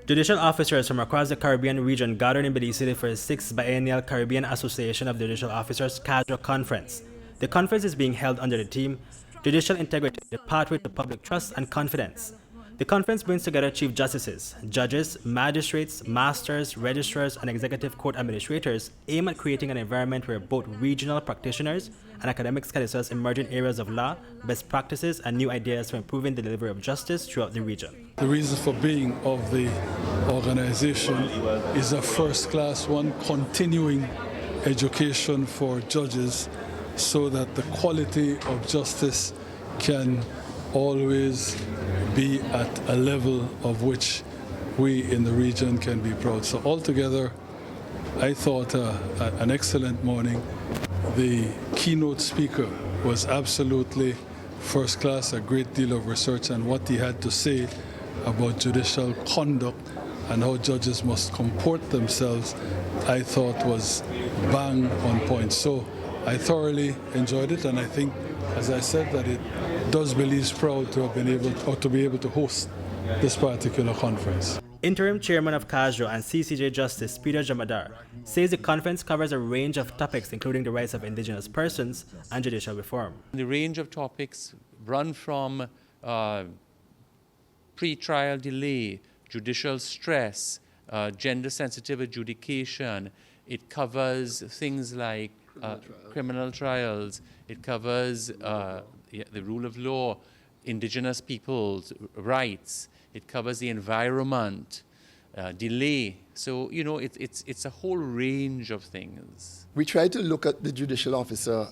Judicial officers from across the Caribbean region gathered in Belize City for the 6th Biennial Caribbean Association of Judicial Officers C.A.J.O conference. The conference is being held under the theme Judicial Integrity, the Pathway to Public Trust and Confidence. The conference brings together Chief Justices, judges, magistrates, masters, registrars, and executive court administrators aimed at creating an environment where both regional practitioners and academics can discuss emerging areas of law, best practices, and new ideas for improving the delivery of justice throughout the region. The reason for being of the organization is a first-class one, continuing education for judges so that the quality of justice can always be at a level of which we in the region can be proud. So altogether, I thought an excellent morning. The keynote speaker was absolutely first class, a great deal of research, and what he had to say about judicial conduct and how judges must comport themselves, I thought was bang on point. So I thoroughly enjoyed it, and I think, as I said, that it does Belize proud to have been able to be able to host this particular conference. Interim Chairman of C.A.J.O and C.C.J. Justice Peter Jamadar says the conference covers a range of topics including the rights of indigenous persons and judicial reform. The range of topics run from pre-trial delay, judicial stress, gender-sensitive adjudication. It covers things like criminal trials. It covers the rule of law, indigenous people's rights. It covers the environment, delay. So, you know, it's a whole range of things. We try to look at the judicial officer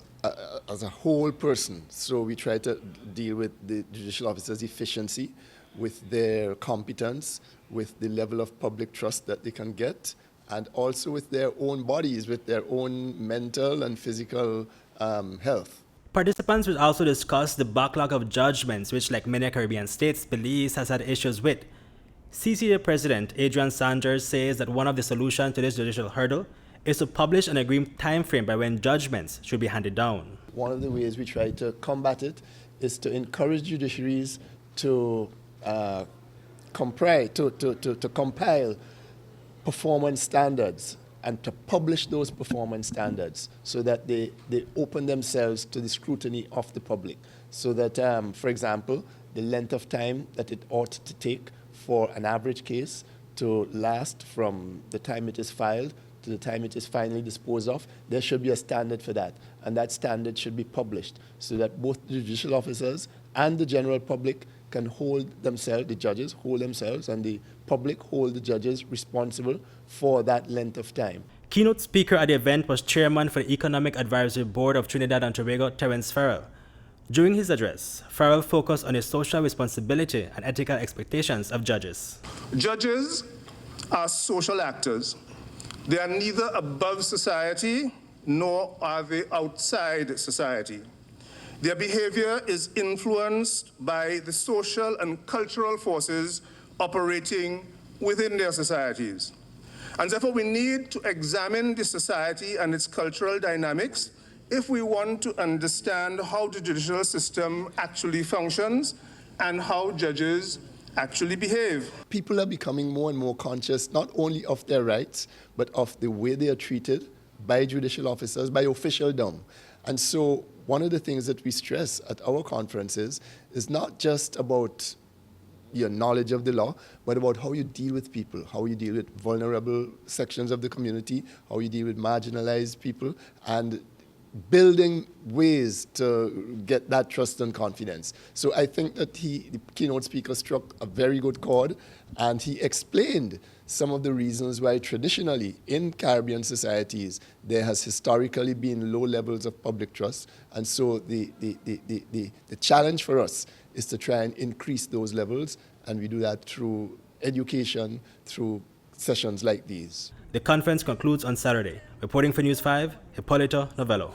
as a whole person. So we try to deal with the judicial officer's efficiency, with their competence, with the level of public trust that they can get, and also with their own bodies, with their own mental and physical health. Participants will also discuss the backlog of judgments which, like many Caribbean states, Belize has had issues with. CCA President Adrian Sanders says that one of the solutions to this judicial hurdle is to publish an agreed time frame by when judgments should be handed down. One of the ways we try to combat it is to encourage judiciaries to compile performance standards and to publish those performance standards so that they open themselves to the scrutiny of the public. So that, for example, the length of time that it ought to take for an average case to last from the time it is filed to the time it is finally disposed of, there should be a standard for that. And that standard should be published so that both the judicial officers and the general public can hold themselves, the judges hold themselves, and the public hold the judges responsible for that length of time. Keynote speaker at the event was Chairman for the Economic Advisory Board of Trinidad and Tobago, Terence Farrell. During his address, Farrell focused on the social responsibility and ethical expectations of judges. Judges are social actors. They are neither above society nor are they outside society. Their behavior is influenced by the social and cultural forces operating within their societies. And therefore, we need to examine the society and its cultural dynamics if we want to understand how the judicial system actually functions and how judges actually behave. People are becoming more and more conscious not only of their rights, but of the way they are treated by judicial officers, by officialdom. And so one of the things that we stress at our conferences is not just about your knowledge of the law, but about how you deal with people, how you deal with vulnerable sections of the community, how you deal with marginalized people, and building ways to get that trust and confidence. So I think that the keynote speaker struck a very good chord, and he explained some of the reasons why traditionally in Caribbean societies there has historically been low levels of public trust. And so the challenge for us is to try and increase those levels, and we do that through education, through sessions like these. The conference concludes on Saturday. Reporting for News 5, Hipolito, Novelo.